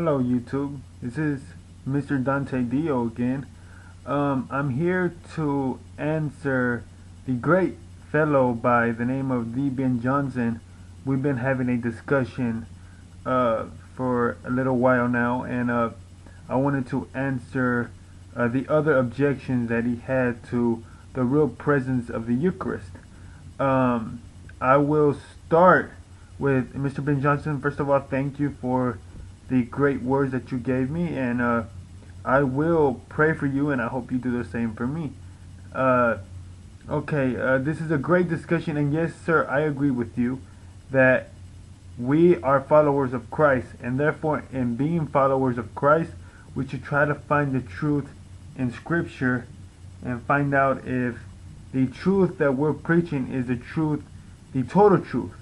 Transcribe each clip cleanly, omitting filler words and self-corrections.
Hello YouTube, this is Mr. Dante Dio again. I'm here to answer the great fellow by the name of D. Ben Johnson. We've been having a discussion for a little while now, and I wanted to answer the other objections that he had to the real presence of the Eucharist. I will start with Mr. Ben Johnson. First of all, thank you for the great words that you gave me, and I will pray for you, and I hope you do the same for me. This is a great discussion, and yes, sir, I agree with you that we are followers of Christ, and therefore, in being followers of Christ, we should try to find the truth in Scripture and find out if the truth that we're preaching is the truth, the total truth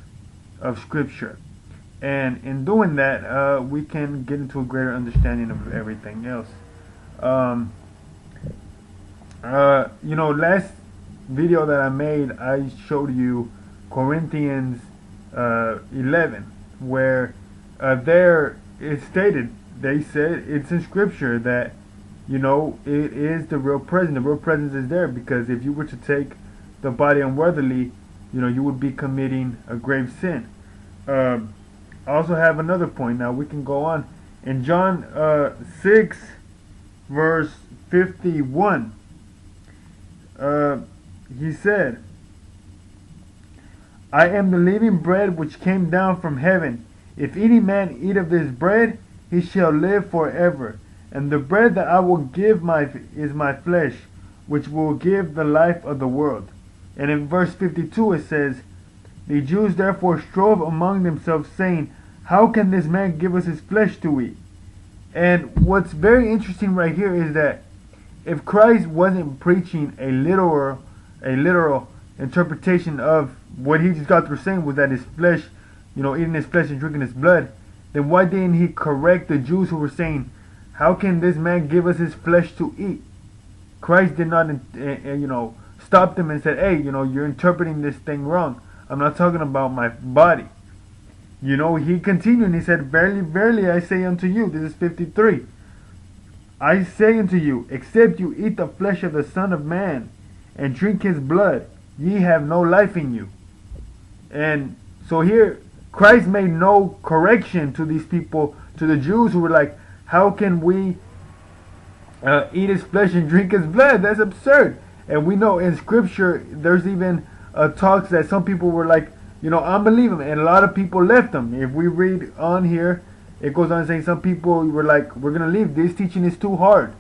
of Scripture. And in doing that, we can get into a greater understanding of everything else. Last video that I made, I showed you Corinthians 11, where there it stated, they said it's in Scripture that, it is the real presence. The real presence is there, because if you were to take the body unworthily, you would be committing a grave sin. I also have another point. Now we can go on. In John 6 verse 51, he said, I am the living bread which came down from heaven. If any man eat of this bread, he shall live forever. And the bread that I will give is my flesh, which will give the life of the world. And in verse 52 it says, the Jews therefore strove among themselves, saying, how can this man give us his flesh to eat? And what's very interesting right here is that if Christ wasn't preaching a literal interpretation of what he just got through saying, was that his flesh, eating his flesh and drinking his blood, then why didn't he correct the Jews who were saying, how can this man give us his flesh to eat? Christ did not, stop them and said, hey, you're interpreting this thing wrong. I'm not talking about my body. He continued and he said, verily, verily, I say unto you, this is 53, I say unto you, except you eat the flesh of the Son of Man and drink his blood, ye have no life in you. And so here, Christ made no correction to these people, to the Jews who were like, how can we eat his flesh and drink his blood? That's absurd. And we know in Scripture, there's even talks that some people were like, unbelievable, and a lot of people left them. If we read on here, it goes on saying some people were like, we're going to leave. This teaching is too hard.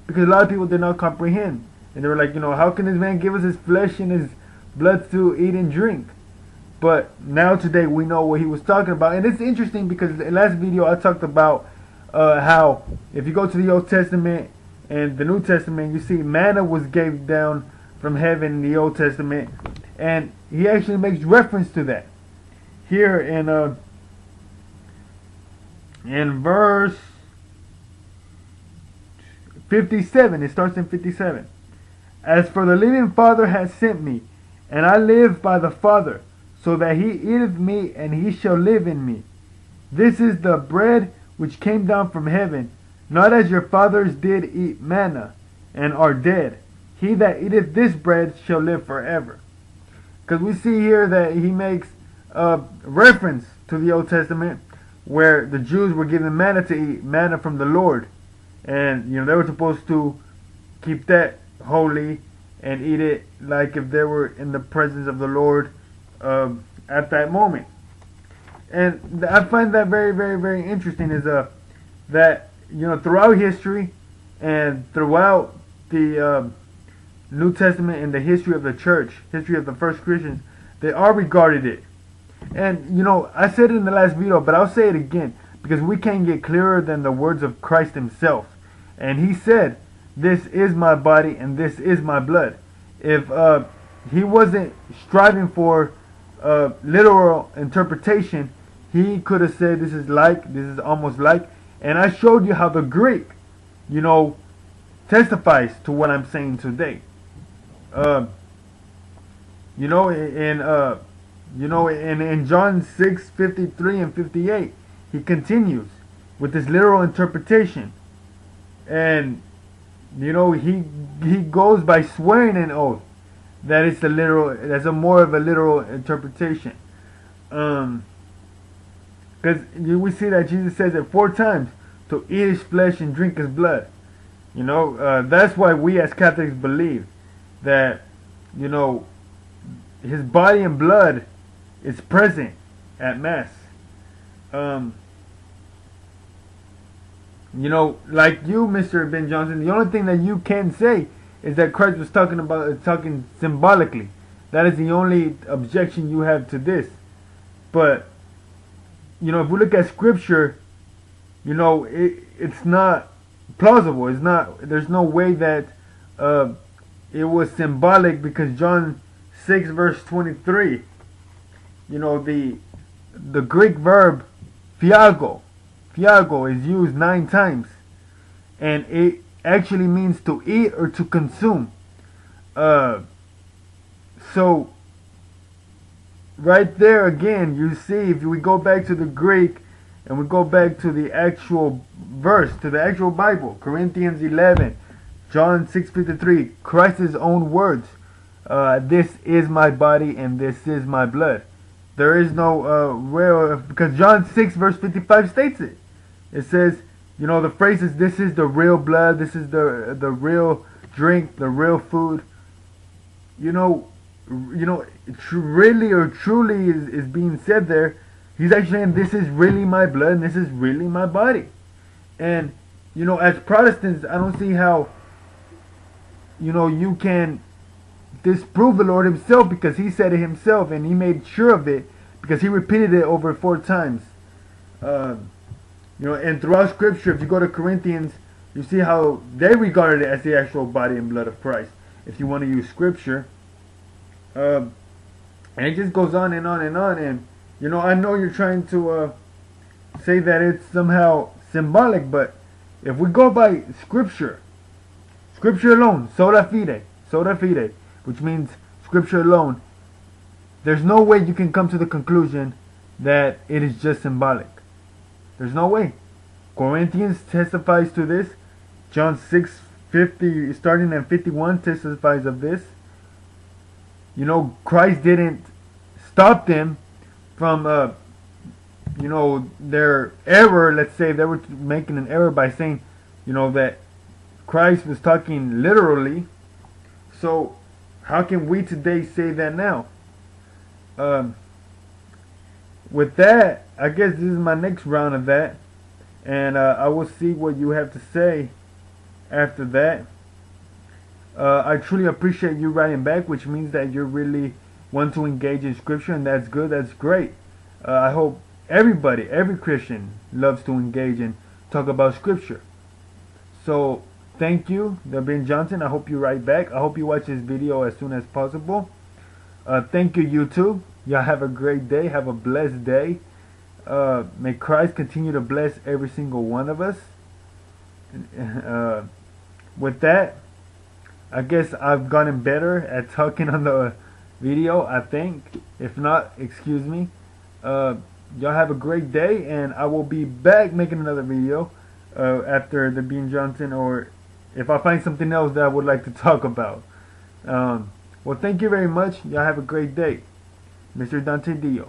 Because a lot of people did not comprehend. And they were like, how can this man give us his flesh and his blood to eat and drink? But now today we know what he was talking about. And it's interesting because in the last video I talked about how if you go to the Old Testament and the New Testament, you see manna was gave down from heaven in the Old Testament. And he actually makes reference to that here in verse 57. It starts in 57. As for the living Father hath sent me, and I live by the Father, so that he eateth me, and he shall live in me. This is the bread which came down from heaven, not as your fathers did eat manna, and are dead. He that eateth this bread shall live forever. Because we see here that he makes reference to the Old Testament, where the Jews were given manna to eat, manna from the Lord. And, they were supposed to keep that holy and eat it like if they were in the presence of the Lord at that moment. And I find that very, very, very interesting is that, throughout history and throughout the New Testament and the history of the church, history of the first Christians, they all regarded it. And, I said it in the last video, but I'll say it again, because we can't get clearer than the words of Christ himself. And he said, this is my body and this is my blood. If he wasn't striving for literal interpretation, he could have said this is almost like. And I showed you how the Greek, testifies to what I'm saying today. In John 6:53 and 58, he continues. with this literal interpretation. And you know, he goes by swearing an oath that it's a literal, that's a more of a literal interpretation. Because we see that Jesus says it 4 times, to eat his flesh and drink his blood. You know, that's why we as Catholics believe that, you know, his body and blood is present at Mass. You know, like you, Mr. Ben Johnson, the only thing that you can say is that Christ was talking symbolically. That is the only objection you have to this. But, you know, if we look at Scripture, you know, it's not plausible. It's not. There's no way that it was symbolic, because John 6 verse 23. You know, the Greek verb phiago is used 9 times, and it actually means to eat or to consume. So right there again, you see, if we go back to the Greek and we go back to the actual verse, to the actual Bible, Corinthians 11, John 6:53, Christ's own words, this is my body and this is my blood. There is no real, because John 6 verse 55 states it. It says, you know, the phrase is, this is the real blood, this is the real drink, the real food. You know, really or truly is being said there. He's actually saying, this is really my blood and this is really my body. And, you know, as Protestants, I don't see how, you know, you can disprove the Lord himself, because he said it himself and he made sure of it, because he repeated it over 4 times. You know, and throughout Scripture, if you go to Corinthians, you see how they regarded it as the actual body and blood of Christ, if you want to use Scripture. And it just goes on and on and on. And, you know, I know you're trying to say that it's somehow symbolic, but if we go by Scripture alone, sola fide, which means Scripture alone, there's no way you can come to the conclusion that it is just symbolic. There's no way. Corinthians testifies to this. John 6:50, starting at 51, testifies of this. You know, Christ didn't stop them from, you know, their error. Let's say they were making an error by saying, you know, that Christ was talking literally. So how can we today say that now? With that, I guess this is my next round of that, and I will see what you have to say after that. I truly appreciate you writing back, which means that you really want to engage in Scripture, and that's good, that's great. I hope everybody, every Christian, loves to engage and talk about Scripture. So thank you, Ben Johnson. I hope you write back. I hope you watch this video as soon as possible. Thank you, YouTube. Y'all have a great day. Have a blessed day. May Christ continue to bless every single one of us. With that, I guess I've gotten better at talking on the video, I think. If not, excuse me. Y'all have a great day, and I will be back making another video after the Ben Johnson, or if I find something else that I would like to talk about. Well, thank you very much. Y'all have a great day. Mr. Dante Dio.